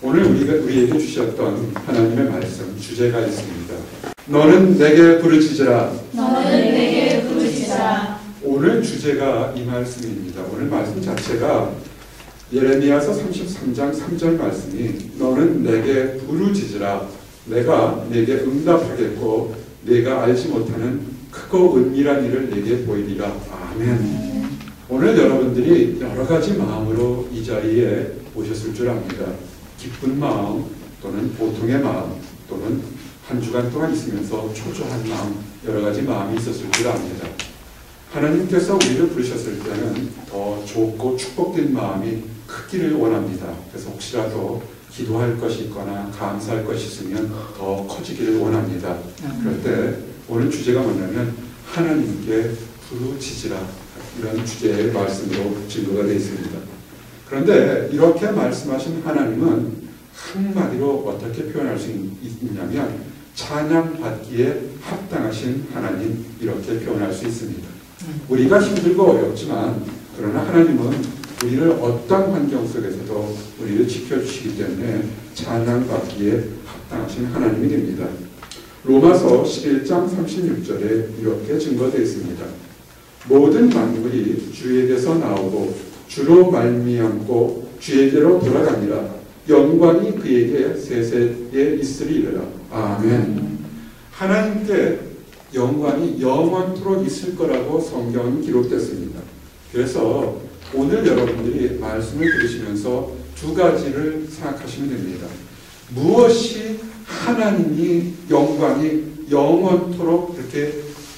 오늘 우리에게 주셨던 하나님의 말씀 주제가 있습니다. 너는 내게 부르짖으라. 너는 내게 부르짖으라. 오늘 주제가 이 말씀입니다. 오늘 말씀 자체가 예레미야서 33장 3절 말씀이 너는 내게 부르짖으라. 내가 내게 응답하겠고 내가 알지 못하는 크고 은밀한 일을 내게 보이리라. 아멘. 오늘 여러분들이 여러 가지 마음으로 이 자리에 오셨을 줄 압니다. 기쁜 마음 또는 보통의 마음 또는 한 주간 동안 있으면서 초조한 마음 여러 가지 마음이 있었을 줄 압니다. 하나님께서 우리를 부르셨을 때는 더 좋고 축복된 마음이 크기를 원합니다. 그래서 혹시라도 기도할 것이 있거나 감사할 것이 있으면 더 커지기를 원합니다. 그럴 때 오늘 주제가 뭐냐면 하나님께 부르짖으라 이런 주제의 말씀으로 증거가 되어 있습니다. 그런데 이렇게 말씀하신 하나님은 한마디로 어떻게 표현할 수 있냐면 찬양받기에 합당하신 하나님 이렇게 표현할 수 있습니다. 우리가 힘들고 어렵지만 그러나 하나님은 우리를 어떤 환경 속에서도 우리를 지켜주시기 때문에 찬양받기에 합당하신 하나님이 됩니다. 로마서 11장 36절에 이렇게 증거되어 있습니다. 모든 만물이 주에게서 나오고 주로 말미암고 주에게로 돌아가니라. 영광이 그에게 세세에 있으리라. 아멘. 하나님께 영광이 영원토록 있을 거라고 성경은 기록됐습니다. 그래서 오늘 여러분들이 말씀을 들으시면서 두 가지를 생각하시면 됩니다. 무엇이 하나님이 영광이 영원토록 이렇게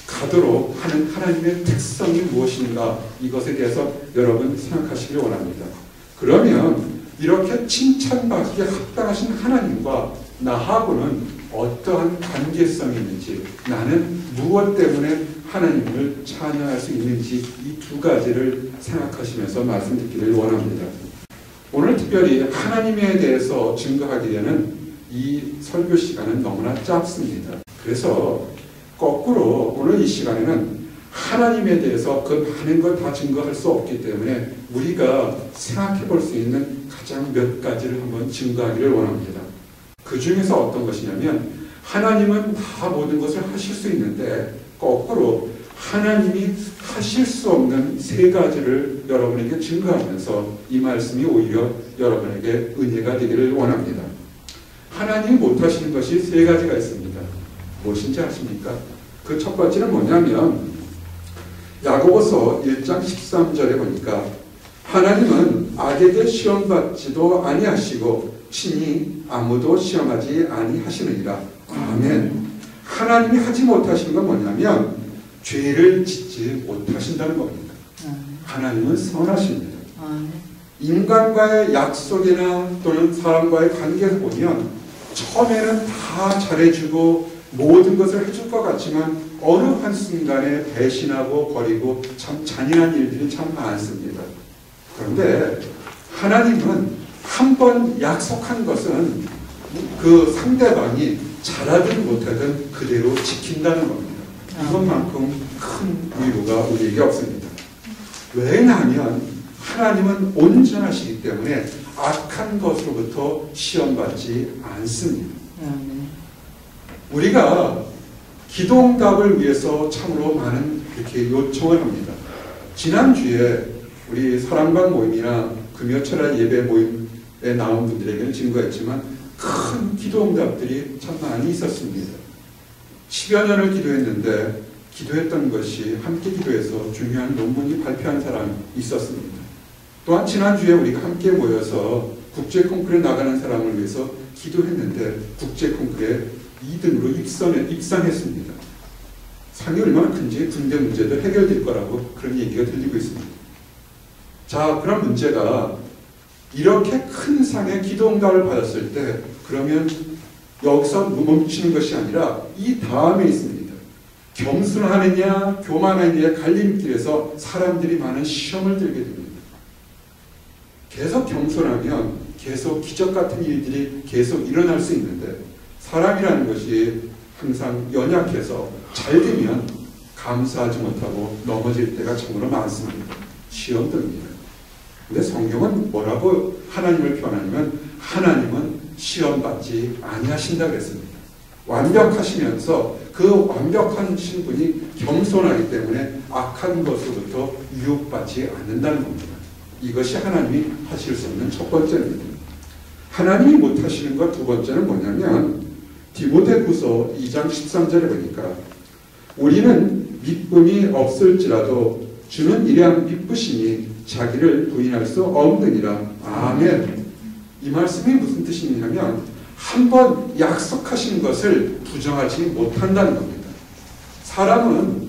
가도록 하는 하나님의 특성이 무엇인가 이것에 대해서 여러분 생각하시길 원합니다. 그러면 이렇게 칭찬받기에 합당하신 하나님과 나하고는 어떠한 관계성이 있는지 나는 무엇 때문에 하나님을 찬양할 수 있는지 이 두 가지를 생각하시면서 말씀 듣기를 원합니다. 오늘 특별히 하나님에 대해서 증거하게 되는 이 설교 시간은 너무나 짧습니다. 그래서 거꾸로 오늘 이 시간에는 하나님에 대해서 그 많은 걸 다 증거할 수 없기 때문에 우리가 생각해 볼 수 있는 가장 몇 가지를 한번 증거하기를 원합니다. 그 중에서 어떤 것이냐면 하나님은 다 모든 것을 하실 수 있는데 거꾸로 하나님이 하실 수 없는 세 가지를 여러분에게 증거하면서 이 말씀이 오히려 여러분에게 은혜가 되기를 원합니다. 하나님이 못하시는 것이 세 가지가 있습니다. 무엇인지 아십니까? 그 첫 번째는 뭐냐면 야고보서 1장 13절에 보니까 하나님은 악에게 시험받지도 아니하시고 친히 아무도 시험하지 아니하시느니라. 아멘. 하나님이 하지 못하시는 건 뭐냐면 죄를 짓지 못하신다는 겁니다. 하나님은 선하십니다. 인간과의 약속이나 또는 사람과의 관계에서 보면 처음에는 다 잘해주고 모든 것을 해줄 것 같지만 어느 한순간에 배신하고 버리고 참 잔인한 일들이 참 많습니다. 그런데 하나님은 한 번 약속한 것은 그 상대방이 잘하든 못하든 그대로 지킨다는 겁니다. 이것만큼 큰 위로가 우리에게 없습니다. 왜냐하면 하나님은 온전하시기 때문에 악한 것으로부터 시험받지 않습니다. 우리가 기도응답을 위해서 참으로 많은 이렇게 요청을 합니다. 지난주에 우리 사랑방 모임이나 금요철야 예배 모임에 나온 분들에게는 증거했지만 큰 기도응답들이 참 많이 있었습니다. 10여 년을 기도했는데 기도했던 것이 함께 기도해서 중요한 논문이 발표한 사람이 있었습니다. 또한 지난주에 우리가 함께 모여서 국제 콩쿠르에 나가는 사람을 위해서 기도했는데 국제 콩쿠르에 2등으로 입상했습니다. 상이 얼마나 큰지 군대 문제도 해결될 거라고 그런 얘기가 들리고 있습니다. 자, 그런 문제가 이렇게 큰 상의 기도응답을 받았을 때 그러면 여기서 멈추는 것이 아니라 이 다음에 있습니다. 겸손하느냐 교만하느냐의 갈림길에서 사람들이 많은 시험을 들게 됩니다. 계속 겸손하면 계속 기적 같은 일들이 계속 일어날 수 있는데 사람이라는 것이 항상 연약해서 잘 되면 감사하지 못하고 넘어질 때가 참으로 많습니다. 시험 듭니다. 근데 성경은 뭐라고 하나님을 표현하냐면 하나님은 시험받지 아니하신다 그랬습니다. 완벽하시면서 그 완벽한 신분이 겸손하기 때문에 악한 것으로부터 유혹받지 않는다는 겁니다. 이것이 하나님이 하실 수 없는 첫 번째입니다. 하나님이 못하시는 것 두 번째는 뭐냐면 디모데후서 2장 13절에 보니까 우리는 믿음이 없을지라도 주는 이러한 믿으시니 자기를 부인할 수 없느니라. 아멘. 이 말씀이 무슨 뜻이냐면 한번 약속하신 것을 부정하지 못한다는 겁니다. 사람은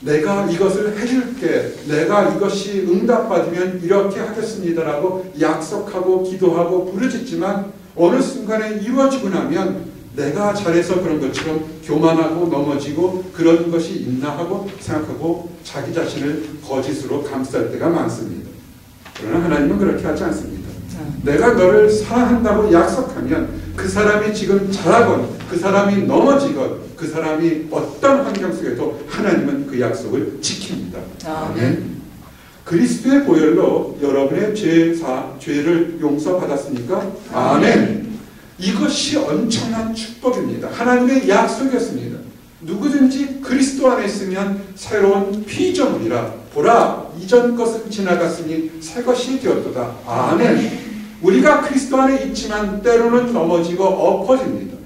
내가 이것을 해줄게, 내가 이것이 응답받으면 이렇게 하겠습니다라고 약속하고 기도하고 부르짖지만 어느 순간에 이루어지고 나면 내가 잘해서 그런 것처럼 교만하고 넘어지고 그런 것이 있나 하고 생각하고 자기 자신을 거짓으로 감쌀 때가 많습니다. 그러나 하나님은 그렇게 하지 않습니다. 내가 너를 사랑한다고 약속하면 그 사람이 지금 잘하건 그 사람이 넘어지건 그 사람이 어떤 환경 속에도 하나님은 그 약속을 지킵니다. 아멘. 그리스도의 보혈로 여러분의 죄를 용서받았습니까? 아멘. 이것이 엄청난 축복입니다. 하나님의 약속이었습니다. 누구든지 그리스도 안에 있으면 새로운 피조물이라 보라 이전 것은 지나갔으니 새 것이 되었도다. 아멘. 우리가 그리스도 안에 있지만 때로는 넘어지고 엎어집니다.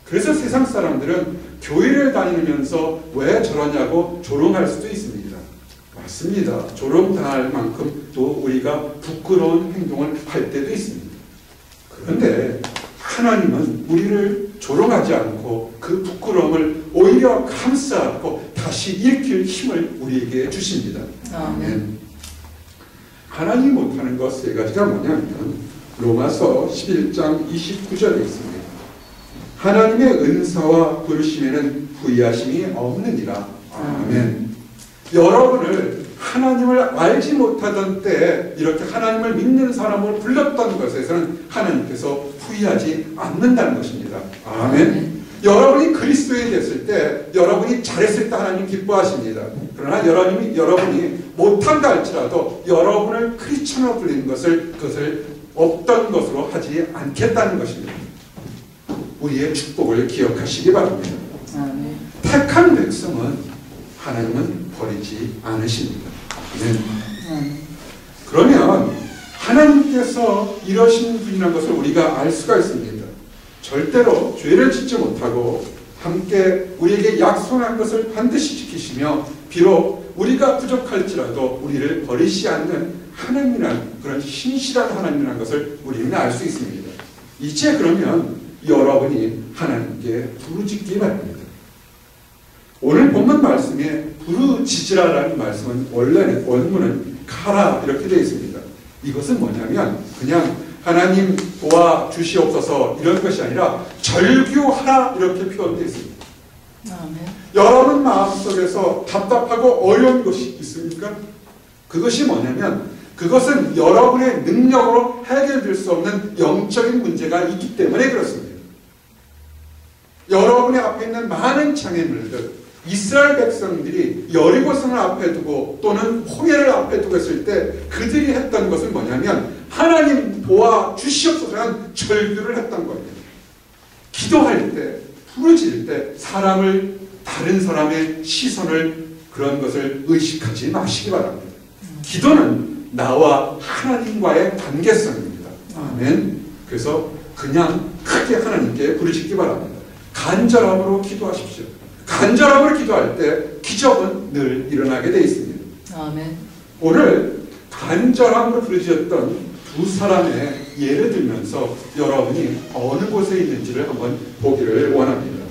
그래서 세상 사람들은 교회를 다니면서 왜 저러냐고 조롱할 수도 있습니다. 맞습니다. 조롱당할 만큼 또 우리가 부끄러운 행동을 할 때도 있습니다. 그런데 하나님은 우리를 조롱하지 않고 그 부끄러움을 오히려 감싸고 다시 일으킬 힘을 우리에게 주십니다. 아멘. 하나님이 못하는 것 세 가지가 뭐냐면 로마서 11장 29절에 있습니다. 하나님의 은사와 부르심에는 후회하심이 없느니라. 아멘. 여러분을 하나님을 알지 못하던 때에 이렇게 하나님을 믿는 사람을 불렀던 것에서는 하나님께서 후회하지 않는다는 것입니다. 아멘. 여러분이 그리스도인이 됐을 때 여러분이 잘했을 때 하나님 기뻐하십니다. 그러나 여러분이 못한다 할지라도 여러분을 크리스천으로 불리는 그것을 없던 것으로 하지 않겠다는 것입니다. 우리의 축복을 기억하시기 바랍니다. 아멘. 택한 백성은 하나님은 버리지 않으십니다. 아멘. 그러면 하나님께서 이러신 분이라는 것을 우리가 알 수가 있습니다. 절대로 죄를 짓지 못하고 함께 우리에게 약속한 것을 반드시 지키시며 비록 우리가 부족할지라도 우리를 버리지 않는 하나님이라는 그런 신실한 하나님이라는 것을 우리는 알 수 있습니다. 이제 그러면 여러분이 하나님께 부르짖기 바랍니다. 오늘 본문 말씀에 부르짖으라라는 말씀은 원래는 원문은 가라 이렇게 되어 있습니다. 이것은 뭐냐면 그냥 하나님 도와주시옵소서 이런 것이 아니라 절규하라 이렇게 표현되어 있습니다. 아멘. 여러분 마음속에서 답답하고 어려운 것이 있습니까? 그것이 뭐냐면 그것은 여러분의 능력으로 해결될 수 없는 영적인 문제가 있기 때문에 그렇습니다. 여러분의 앞에 있는 많은 장애물들, 이스라엘 백성들이 여리고성을 앞에 두고 또는 홍해를 앞에 두고 했을 때 그들이 했던 것은 뭐냐면 하나님 도와주시옵소서라는 절규를 했던 겁니다. 기도할 때, 부르짖을 때 다른 사람의 시선을 그런 것을 의식하지 마시기 바랍니다. 기도는 나와 하나님과의 관계성입니다. 아멘. 그래서 그냥 크게 하나님께 부르짖기 바랍니다. 간절함으로 기도하십시오. 간절함으로 기도할 때 기적은 늘 일어나게 되어 있습니다. 아멘. 오늘 간절함으로 부르짖었던 두 사람의 예를 들면서 여러분이 어느 곳에 있는지를 한번 보기를 원합니다.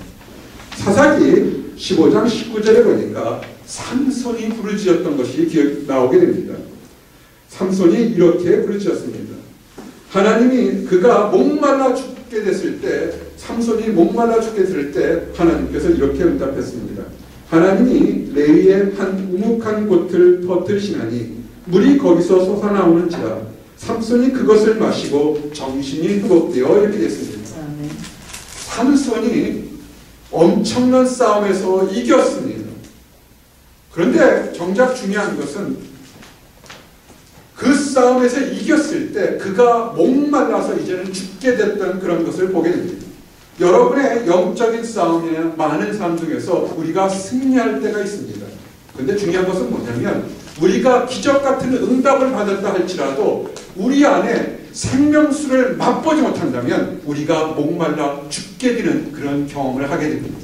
사사기 15장 19절에 보니까 삼손이 부르짖었던 것이 나오게 됩니다. 삼손이 이렇게 부르짖었습니다. 하나님이 그가 목말라 죽게 됐을 때 삼손이 목말라 죽게 됐을 때 하나님께서 이렇게 응답했습니다. 하나님이 레위의 한 우묵한 곳을 터뜨리시나니 물이 거기서 솟아나오는지라 삼손이 그것을 마시고 정신이 회복되어 이렇게 됐습니다. 삼손이 엄청난 싸움에서 이겼습니다. 그런데 정작 중요한 것은 그 싸움에서 이겼을 때 그가 목말라서 이제는 죽게 됐던 그런 것을 보게 됩니다. 여러분의 영적인 싸움에 많은 삶 중에서 우리가 승리할 때가 있습니다. 그런데 중요한 것은 뭐냐면 우리가 기적 같은 응답을 받았다 할지라도 우리 안에 생명수를 맛보지 못한다면 우리가 목말라 죽게 되는 그런 경험을 하게 됩니다.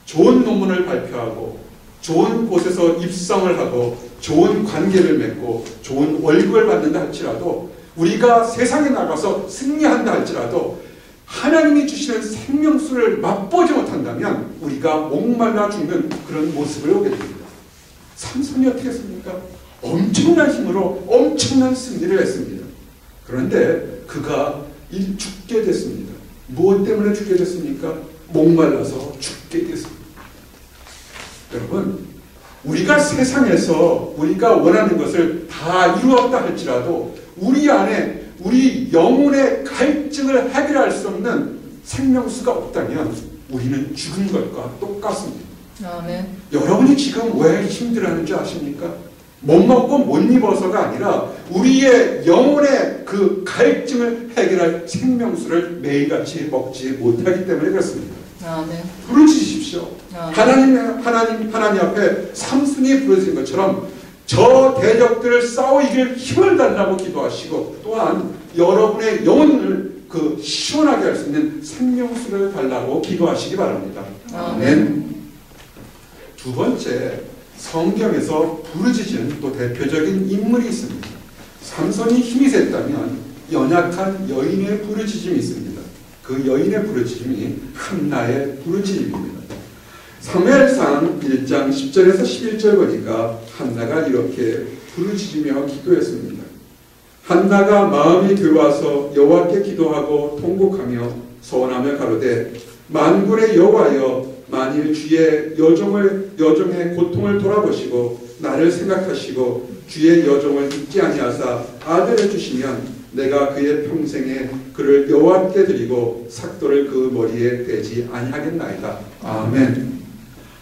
좋은 논문을 발표하고 좋은 곳에서 입성을 하고 좋은 관계를 맺고 좋은 월급을 받는다 할지라도 우리가 세상에 나가서 승리한다 할지라도 하나님이 주시는 생명수를 맛보지 못한다면 우리가 목말라 죽는 그런 모습을 오게 됩니다. 삼손이 어떻게 했습니까? 엄청난 힘으로 엄청난 승리를 했습니다. 그런데 그가 죽게 됐습니다. 무엇 때문에 죽게 됐습니까? 목말라서 죽게 됐습니다. 여러분, 우리가 세상에서 우리가 원하는 것을 다 이루었다 할지라도 우리 안에 우리 영혼의 갈증을 해결할 수 없는 생명수가 없다면 우리는 죽은 것과 똑같습니다. 아멘. 여러분이 지금 왜 힘들어하는 줄 아십니까? 못 먹고 못 입어서가 아니라 우리의 영혼의 그 갈증을 해결할 생명수를 매일같이 먹지 못하기 때문에 그렇습니다. 아멘. 부르짖으십시오. 하나님 앞에 삼손이 부르짖은 것처럼 저 대적들을 싸워 이길 힘을 달라고 기도하시고 또한 여러분의 영혼을 시원하게 할 수 있는 생명수를 달라고 기도하시기 바랍니다. 아멘. 두 번째, 성경에서 부르짖은 또 대표적인 인물이 있습니다. 삼손이 힘이 셌다면 연약한 여인의 부르짖음이 있습니다. 그 여인의 부르짖음이 한나의 부르짖음입니다. 사무엘상 1장 10절에서 11절 보니까 한나가 이렇게 부르짖으며 기도했습니다. 한나가 마음이 괴로워서 여호와께 기도하고 통곡하며 소원하며 가로되 만군의 여호와여 만일 주의 여종의 고통을 돌아보시고 나를 생각하시고 주의 여종을 잊지 아니하사 아들을 주시면 내가 그의 평생에 그를 여호와께 드리고 삭도를 그 머리에 대지 아니하겠나이다. 아멘.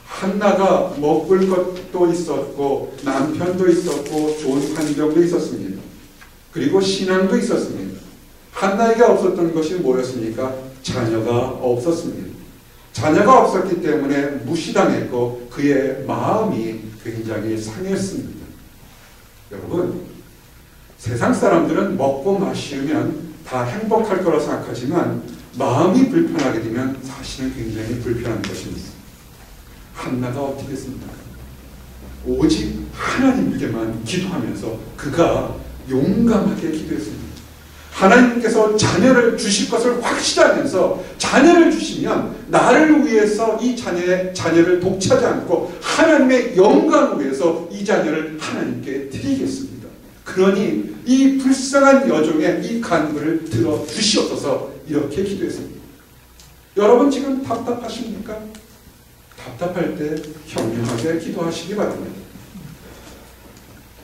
한나가 먹을 것도 있었고 남편도 있었고 좋은 환경도 있었습니다. 그리고 신앙도 있었습니다. 한나에게 없었던 것이 뭐였습니까? 자녀가 없었습니다. 자녀가 없었기 때문에 무시당했고 그의 마음이 굉장히 상했습니다. 여러분, 세상 사람들은 먹고 마시면 다 행복할 거라 생각하지만 마음이 불편하게 되면 사실은 굉장히 불편한 것입니다. 한나가 어떻게 했습니까? 오직 하나님께만 기도하면서 그가 용감하게 기도했습니다. 하나님께서 자녀를 주실 것을 확신하면서 자녀를 주시면 나를 위해서 이 자녀를 독차지 않고 하나님의 영광을 위해서 이 자녀를 하나님께 드리겠습니다. 그러니 이 불쌍한 여종의 이 간구를 들어주시옵소서 이렇게 기도했습니다. 여러분 지금 답답하십니까? 답답할 때 현명하게 기도하시기 바랍니다.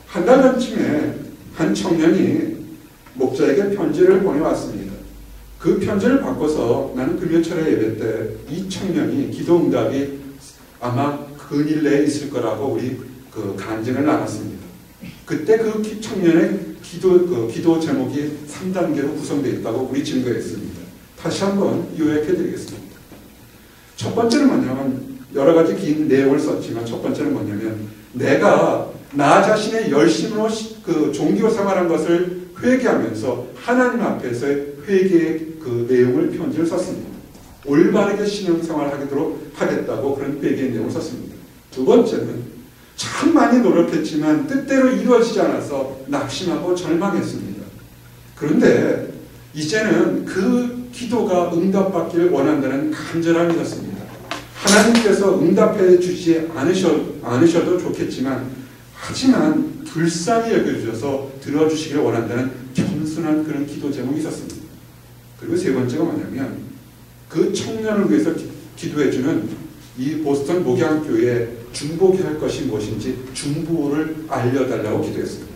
한 달 전쯤에 한 청년이 목자에게 편지를 보내왔습니다. 그 편지를 바꿔서 나는 금요철에 예배 때 이 청년이 기도응답이 아마 근일 내에 있을 거라고 우리 간증을 나눴습니다. 그때 그 청년의 기도 제목이 3단계로 구성되어 있다고 우리 증거했습니다. 다시 한번 요약해 드리겠습니다. 첫 번째는 뭐냐면 여러 가지 긴 내용을 썼지만 첫 번째는 뭐냐면 내가 나 자신의 열심으로 종교 생활한 것을 회개하면서 하나님 앞에서의 회개의 내용을 편지를 썼습니다. 올바르게 신앙생활을 하도록 하겠다고 그런 회개의 내용을 썼습니다. 두 번째는 참 많이 노력했지만 뜻대로 이루어지지 않아서 낙심하고 절망했습니다. 그런데 이제는 그 기도가 응답받기를 원한다는 간절함이 있었습니다. 하나님께서 응답해 주지 않으셔도 좋겠지만 하지만 불쌍히 여겨주셔서 들어주시기를 원한다는 겸손한 그런 기도 제목이 있었습니다. 그리고 세 번째가 뭐냐면 그 청년을 위해서 기도해주는 이 보스턴 목양교회에 중보케 할 것이 무엇인지 중보를 알려달라고 기도했습니다.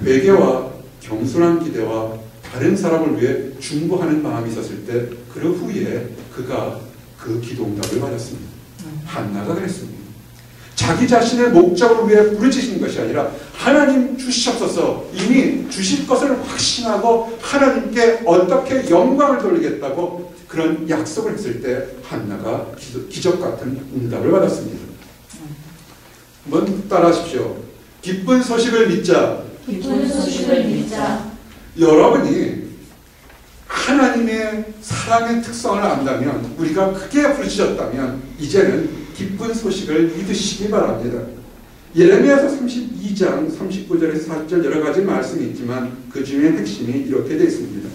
회개와 겸손한 기대와 다른 사람을 위해 중보하는 마음이 있었을 때 그 후에 그가 그 기도 응답을 받았습니다. 한나가 그랬습니다. 자기 자신의 목적을 위해 부르짖는 것이 아니라 하나님 주시옵소서 이미 주실 것을 확신하고 하나님께 어떻게 영광을 돌리겠다고 그런 약속을 했을 때 한나가 기적 같은 응답을 받았습니다. 한번 따라하십시오. 기쁜 소식을 믿자. 기쁜 소식을 믿자. 여러분이 하나님의 사랑의 특성을 안다면, 우리가 크게 부르짖었다면 이제는 기쁜 소식을 믿으시기 바랍니다. 예레미야서 32장 39절에서 40절 여러 가지 말씀이 있지만 그 중에 핵심이 이렇게 되어 있습니다.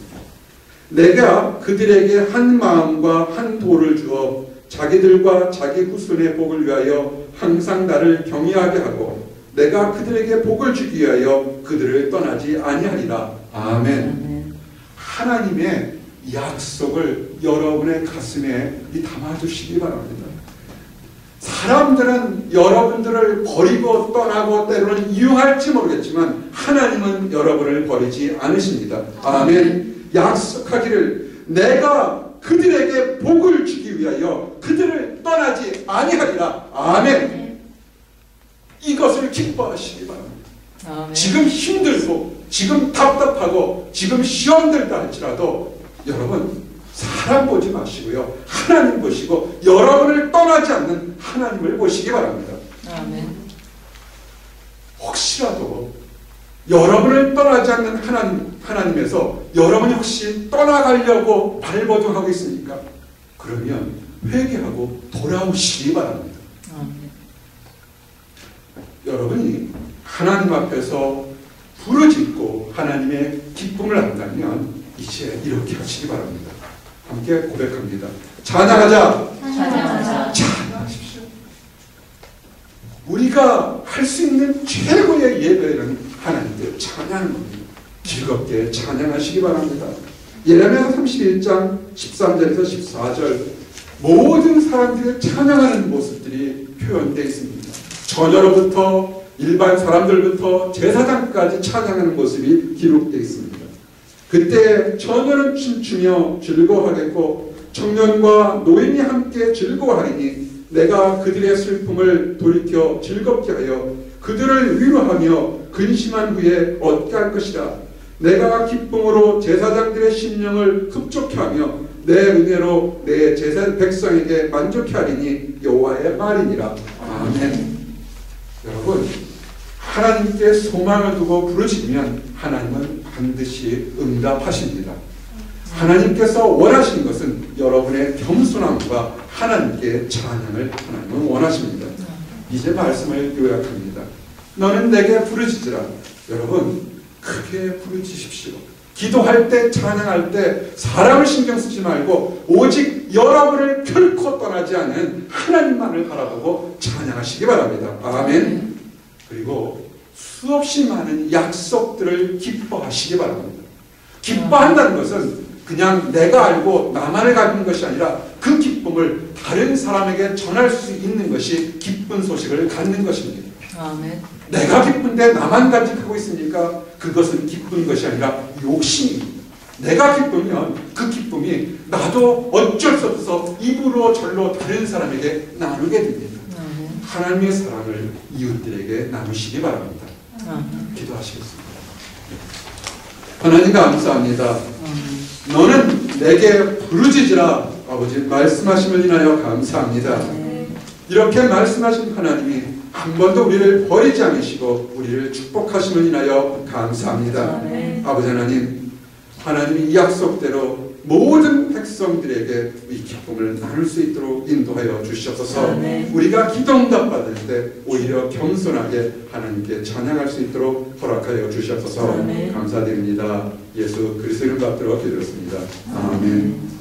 내가 그들에게 한 마음과 한 도를 주어 자기들과 자기 후손의 복을 위하여 항상 나를 경외하게 하고 내가 그들에게 복을 주기 위하여 그들을 떠나지 아니하리라. 아멘. 하나님의 약속을 여러분의 가슴에 담아주시기 바랍니다. 사람들은 여러분들을 버리고 떠나고 때로는 이용할지 모르겠지만 하나님은 여러분을 버리지 않으십니다. 아멘. 약속하기를 내가 그들에게 복을 주기 위하여 그들을 떠나지 아니하리라. 아멘. 이것을 기뻐하시기 바랍니다. 아멘. 지금 힘들고 지금 답답하고 지금 시험 들다 할지라도 여러분 사람 보지 마시고요. 하나님 보시고 여러분을 떠나지 않는 하나님을 보시기 바랍니다. 아멘. 혹시라도 여러분을 떠나지 않는 하나님에서 여러분이 혹시 떠나가려고 발버둥하고 있습니까? 그러면 회개하고 돌아오시기 바랍니다. 아멘. 여러분이 하나님 앞에서 부르짖고 하나님의 기쁨을 안다면 이제 이렇게 하시기 바랍니다. 함께 고백합니다. 찬양하자. 찬양하자. 찬양하십시오. 우리가 할 수 있는 최고의 예배는 하나님께 찬양하는 겁니다. 즐겁게 찬양하시기 바랍니다. 예레미야 31장 13절에서 14절 모든 사람들의 찬양하는 모습들이 표현되어 있습니다. 처녀로부터 일반 사람들부터 제사장까지 찬양하는 모습이 기록되어 있습니다. 그때 처녀는 춤추며 즐거워하겠고 청년과 노인이 함께 즐거워하리니 내가 그들의 슬픔을 돌이켜 즐겁게 하여 그들을 위로하며 근심한 후에 얻게 할 것이라. 내가 기쁨으로 제사장들의 심령을 흡족해 하며 내 은혜로 내 제사 백성에게 만족해 하리니 여호와의 말이니라. 아멘. 여러분 하나님께 소망을 두고 부르짖으면 하나님은 반드시 응답하십니다. 하나님께서 원하시는 것은 여러분의 겸손함과 하나님께 찬양을 하나님은 원하십니다. 이제 말씀을 요약합니다. 너는 내게 부르짖으라. 여러분 크게 부르짖으십시오. 기도할 때 찬양할 때 사람을 신경 쓰지 말고 오직 여러분을 결코 떠나지 않는 하나님만을 바라보고 찬양하시기 바랍니다. 아멘. 그리고 수없이 많은 약속들을 기뻐하시기 바랍니다. 기뻐한다는 것은 그냥 내가 알고 나만을 가진 것이 아니라 그 기쁨을 다른 사람에게 전할 수 있는 것이 기쁜 소식을 갖는 것입니다. 아멘. 내가 기쁜데 나만 간직하고 있으니까 그것은 기쁜 것이 아니라 욕심입니다. 내가 기쁘면 그 기쁨이 나도 어쩔 수 없어서 입으로 절로 다른 사람에게 나누게 됩니다. 하나님의 사랑을 이웃들에게 나누시기 바랍니다. 기도하시겠습니다. 하나님 감사합니다. 너는 내게 부르짖으라. 아버지 말씀하심을 인하여 감사합니다. 이렇게 말씀하신 하나님이 한 번도 우리를 버리지 않으시고 우리를 축복하심을 인하여 감사합니다. 아버지 하나님, 하나님이 이 약속대로 모든 백성들에게 이 기쁨을 나눌 수 있도록 인도하여 주시옵소서. 우리가 기도응답 받을 때 오히려 겸손하게 하나님께 찬양할 수 있도록 허락하여 주시옵소서. 감사드립니다. 예수 그리스도를 받들어 기도했습니다. 아멘.